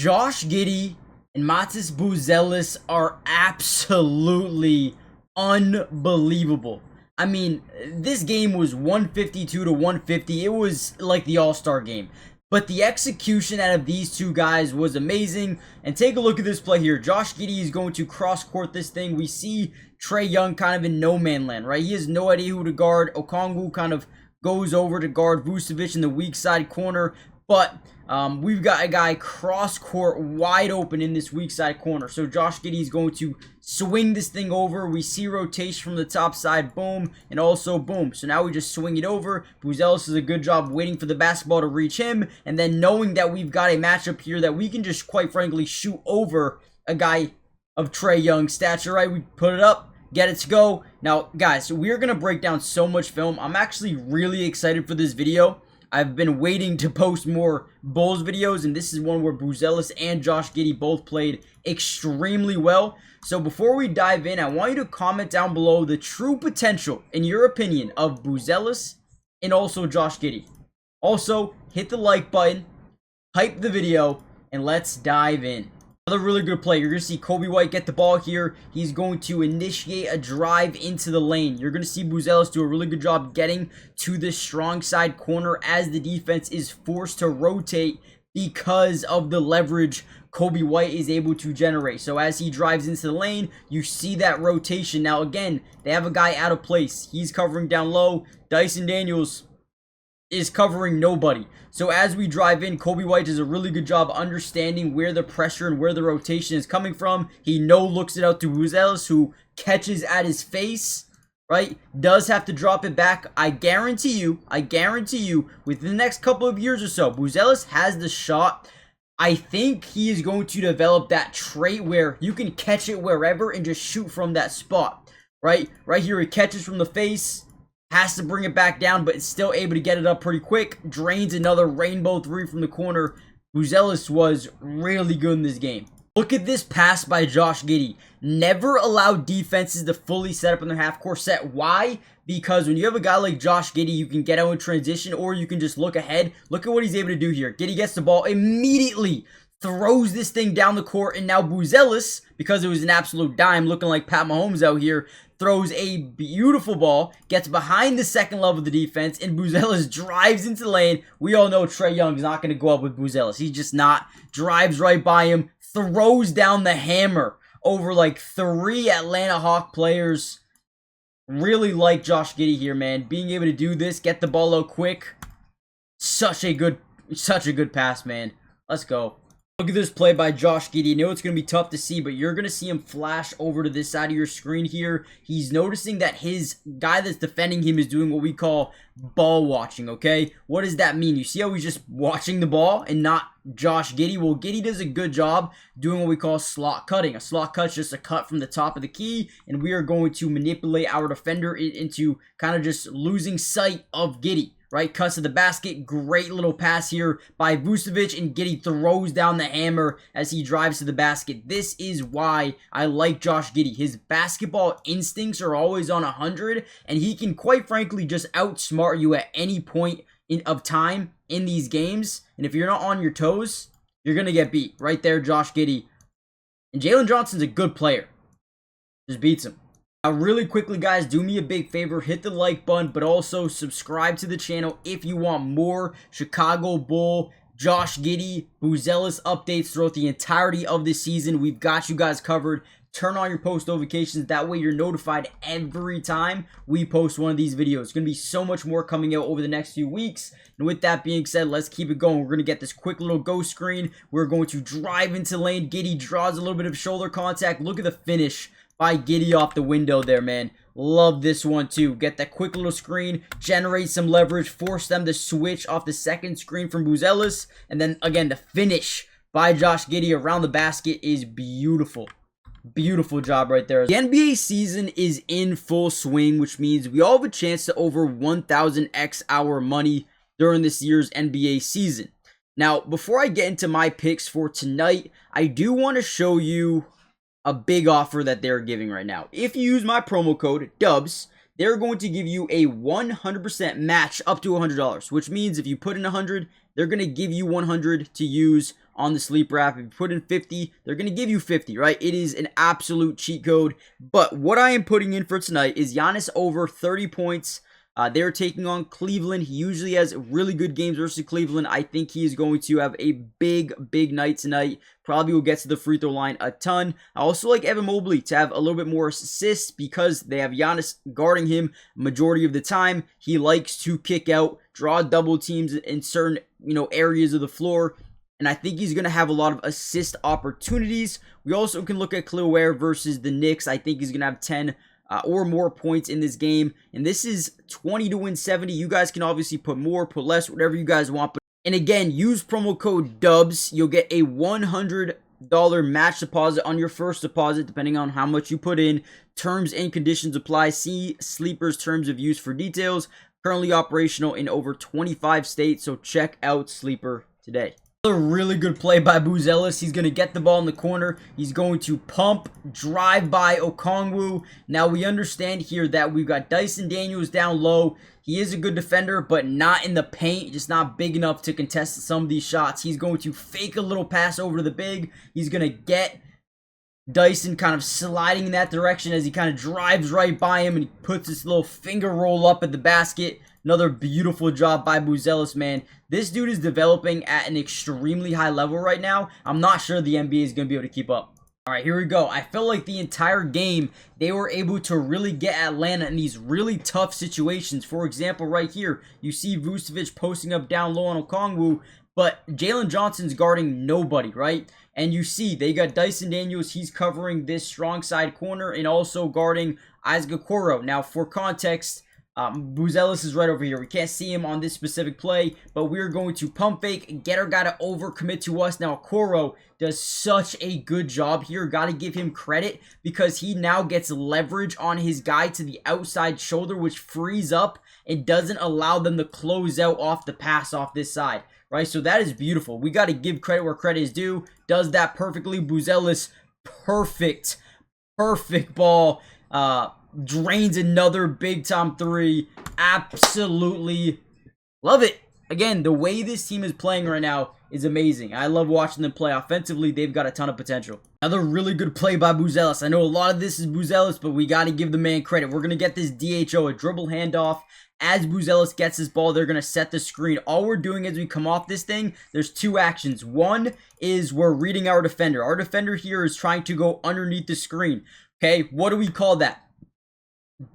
Josh Giddey and MATAS Buzelis are absolutely unbelievable. I mean, this game was 152 to 150. It was like the All-Star game. But the execution out of these two guys was amazing. And take a look at this play here. Josh Giddey is going to cross-court this thing. We see Trae Young kind of in no man land, right? He has no idea who to guard. Okongwu kind of goes over to guard Vucevic in the weak side corner. But we've got a guy cross-court wide open in this weak side corner. So Josh Giddey is going to swing this thing over. We see rotation from the top side, boom, and also boom. So now we just swing it over. Buzelis does a good job waiting for the basketball to reach him. And then knowing that we've got a matchup here that we can just, quite frankly, shoot over a guy of Trae Young's stature, right? We put it up, get it to go. Now, guys, we're going to break down so much film. I'm actually really excited for this video. I've been waiting to post more Bulls videos, and this is one where Buzelis and Josh Giddey both played extremely well. So before we dive in, I want you to comment down below the true potential, in your opinion, of Buzelis and also Josh Giddey. Also, hit the like button, hype the video, and let's dive in. Another really good play. You're going to see Coby White get the ball here. He's going to initiate a drive into the lane. You're going to see Buzelis do a really good job getting to the strong side corner as the defense is forced to rotate because of the leverage Coby White is able to generate. So as he drives into the lane, you see that rotation. Now again, they have a guy out of place. He's covering down low. Dyson Daniels is covering nobody. So as we drive in, Coby White does a really good job understanding where the pressure and where the rotation is coming from. He looks it out to Buzelis, who catches at his face, right? Does have to drop it back. I guarantee you, within the next couple of years or so, Buzelis has the shot. I think he is going to develop that trait where you can catch it wherever and just shoot from that spot, right? Right here, he catches from the face. Has to bring it back down, but is still able to get it up pretty quick. Drains another rainbow three from the corner. Buzelis was really good in this game. Look at this pass by Josh Giddey. Never allow defenses to fully set up in their half-court set. Why? Because when you have a guy like Josh Giddey, you can get out in transition, or you can just look ahead. Look at what he's able to do here. Giddey gets the ball immediately, throws this thing down the court, and now Buzelis, because it was an absolute dime, looking like Pat Mahomes out here, throws a beautiful ball, gets behind the second level of the defense, and Buzelis drives into the lane. We all know Trae Young is not going to go up with Buzelis. He's just not. Drives right by him, throws down the hammer over like 3 Atlanta Hawk players. Really like Josh Giddey here, man. Being able to do this, get the ball out quick. Such a good pass, man. Let's go. Look at this play by Josh Giddey. I know it's going to be tough to see, but you're going to see him flash over to this side of your screen here. He's noticing that his guy that's defending him is doing what we call ball watching, okay? What does that mean? You see how he's just watching the ball and not Josh Giddey? Well, Giddey does a good job doing what we call slot cutting. A slot cut's just a cut from the top of the key, and we are going to manipulate our defender into kind of just losing sight of Giddey. Right, cuts to the basket. Great little pass here by Vucevic, and Giddey throws down the hammer as he drives to the basket. This is why I like Josh Giddey. His basketball instincts are always on 100, and he can, quite frankly, just outsmart you at any point of time in these games. And if you're not on your toes, you're going to get beat. Right there, Josh Giddey. And Jalen Johnson's a good player. Just beats him. Now, really quickly, guys, do me a big favor. Hit the like button, but also subscribe to the channel if you want more Chicago Bull, Josh Giddey, Buzelis updates throughout the entirety of this season. We've got you guys covered. Turn on your post notifications. That way you're notified every time we post one of these videos. It's going to be so much more coming out over the next few weeks. And with that being said, let's keep it going. We're going to get this quick little go screen. We're going to drive into the lane. Giddey draws a little bit of shoulder contact. Look at the finish by Giddey off the window there, man. Love this one too. Get that quick little screen, generate some leverage, force them to switch off the second screen from Buzelis, and then again the finish by Josh Giddey around the basket is beautiful. Beautiful job right there. The NBA season is in full swing, which means we all have a chance to over 1,000x our money during this year's NBA season. Now, before I get into my picks for tonight, I do want to show you a big offer that they're giving right now. If you use my promo code DUBS, they're going to give you a 100% match up to $100, which means if you put in 100, they're going to give you 100 to use on the sleeper app. If you put in 50, they're going to give you 50, right? It is an absolute cheat code. But what I am putting in for tonight is Giannis over 30 points. They're taking on Cleveland. He usually has really good games versus Cleveland. I think he is going to have a big night tonight. Probably will get to the free throw line a ton. I also like Evan Mobley to have a little bit more assists because they have Giannis guarding him majority of the time. He likes to kick out, draw double teams in certain areas of the floor. And I think he's going to have a lot of assist opportunities. We also can look at Khalil Ware versus the Knicks. I think he's going to have 10 or more points in this game. And this is 20 to win 70. You guys can obviously put more, put less, whatever you guys want. And again, use promo code DUBS. You'll get a $100 match deposit on your first deposit, depending on how much you put in. Terms and conditions apply. See Sleeper's terms of use for details. Currently operational in over 25 states, so check out Sleeper today. A really good play by Buzelis. He's going to get the ball in the corner. He's going to pump, drive by Okongwu. Now we understand here that we've got Dyson Daniels down low. He is a good defender, but not in the paint. Just not big enough to contest some of these shots. He's going to fake a little pass over to the big. He's going to get Dyson kind of sliding in that direction as he kind of drives right by him and he puts his little finger roll up at the basket. Another beautiful job by Buzelis, man. This dude is developing at an extremely high level right now. I'm not sure the NBA is going to be able to keep up. All right, here we go. I felt like the entire game, they were able to really get Atlanta in these really tough situations. For example, right here, you see Vucevic posting up down low on Okongwu, but Jalen Johnson's guarding nobody, right? And you see, they got Dyson Daniels. He's covering this strong side corner and also guarding Isaac Okoro. Now, for context, Buzelis is right over here. We can't see him on this specific play, but we're going to pump fake and get our guy to overcommit to us. Now, Okoro does such a good job here. Got to give him credit because he now gets leverage on his guy to the outside shoulder, which frees up and doesn't allow them to close out off the pass off this side, right? So that is beautiful. We got to give credit where credit is due. Does that perfectly. Buzelis, perfect ball. Drains another big time three. Absolutely love it. Again, the way this team is playing right now is amazing. I love watching them play. Offensively, they've got a ton of potential. Another really good play by Buzelis. I know a lot of this is Buzelis, but we got to give the man credit. We're going to get this DHO, a dribble handoff. As Buzelis gets this ball, they're going to set the screen. All we're doing as we come off this thing, there's two actions. One is we're reading our defender. Our defender here is trying to go underneath the screen. Okay, what do we call that?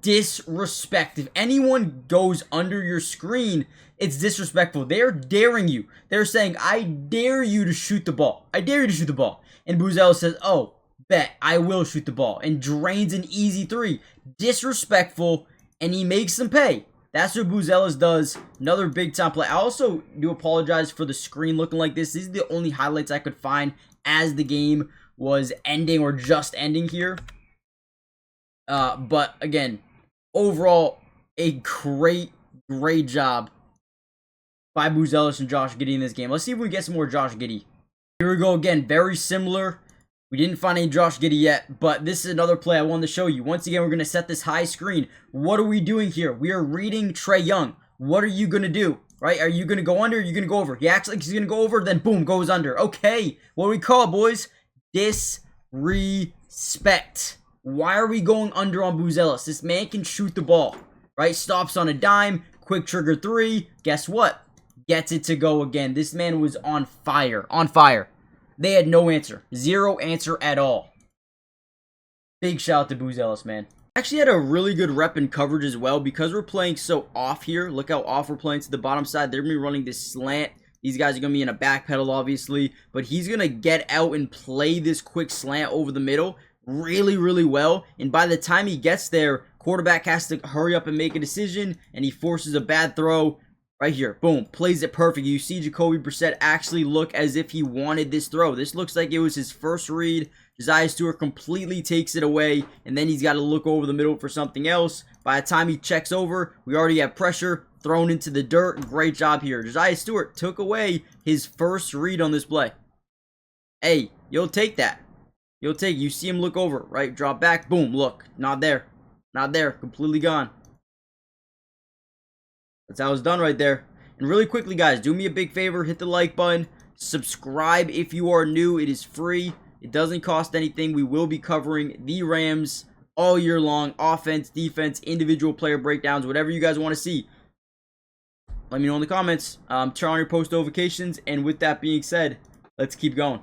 Disrespect. If anyone goes under your screen, it's disrespectful. They're daring you. They're saying, I dare you to shoot the ball. I dare you to shoot the ball. And Buzelis says, oh, bet, I will shoot the ball. And drains an easy three. Disrespectful, and he makes them pay. That's what Buzelis does. Another big time play. I also do apologize for the screen looking like this. These are the only highlights I could find as the game was ending or just ending here. But again, overall, a great job by Buzelis and Josh Giddey in this game. Let's see if we get some more Josh Giddey. Here we go again, very similar. We didn't find any Josh Giddey yet, but this is another play I wanted to show you. Once again, we're going to set this high screen. What are we doing here? We are reading Trae Young. What are you going to do? Right? Are you going to go under? Or are you going to go over? He acts like he's going to go over, then boom, goes under. Okay, what do we call it, boys? Disrespect. Why are we going under on Buzelis? This man can shoot the ball, right? Stops on a dime, quick trigger three. Guess what? Gets it to go again. This man was on fire. On fire. They had no answer. Zero answer at all. Big shout out to Buzelis, man. Actually had a really good rep in coverage as well because we're playing so off here. Look how off we're playing to the bottom side. They're going to be running this slant. These guys are going to be in a back pedal, obviously. But he's going to get out and play this quick slant over the middle really well, and by the time he gets there, quarterback has to hurry up and make a decision, and he forces a bad throw right here. Boom, plays it perfect. You see Jacoby Brissett actually look as if he wanted this throw. This looks like it was his first read. Josiah Stewart completely takes it away, and then he's got to look over the middle for something else. By the time he checks over, we already have pressure thrown into the dirt. Great job here. Josiah Stewart took away his first read on this play. Hey, you'll take that. You'll take, you see him look over, right? Drop back, boom, look, not there. Not there, completely gone. That's how it's done right there. And really quickly, guys, do me a big favor, hit the like button. Subscribe if you are new. It is free. It doesn't cost anything. We will be covering the Rams all year long. Offense, defense, individual player breakdowns, whatever you guys want to see. Let me know in the comments. Turn on your post notifications. And with that being said, let's keep going.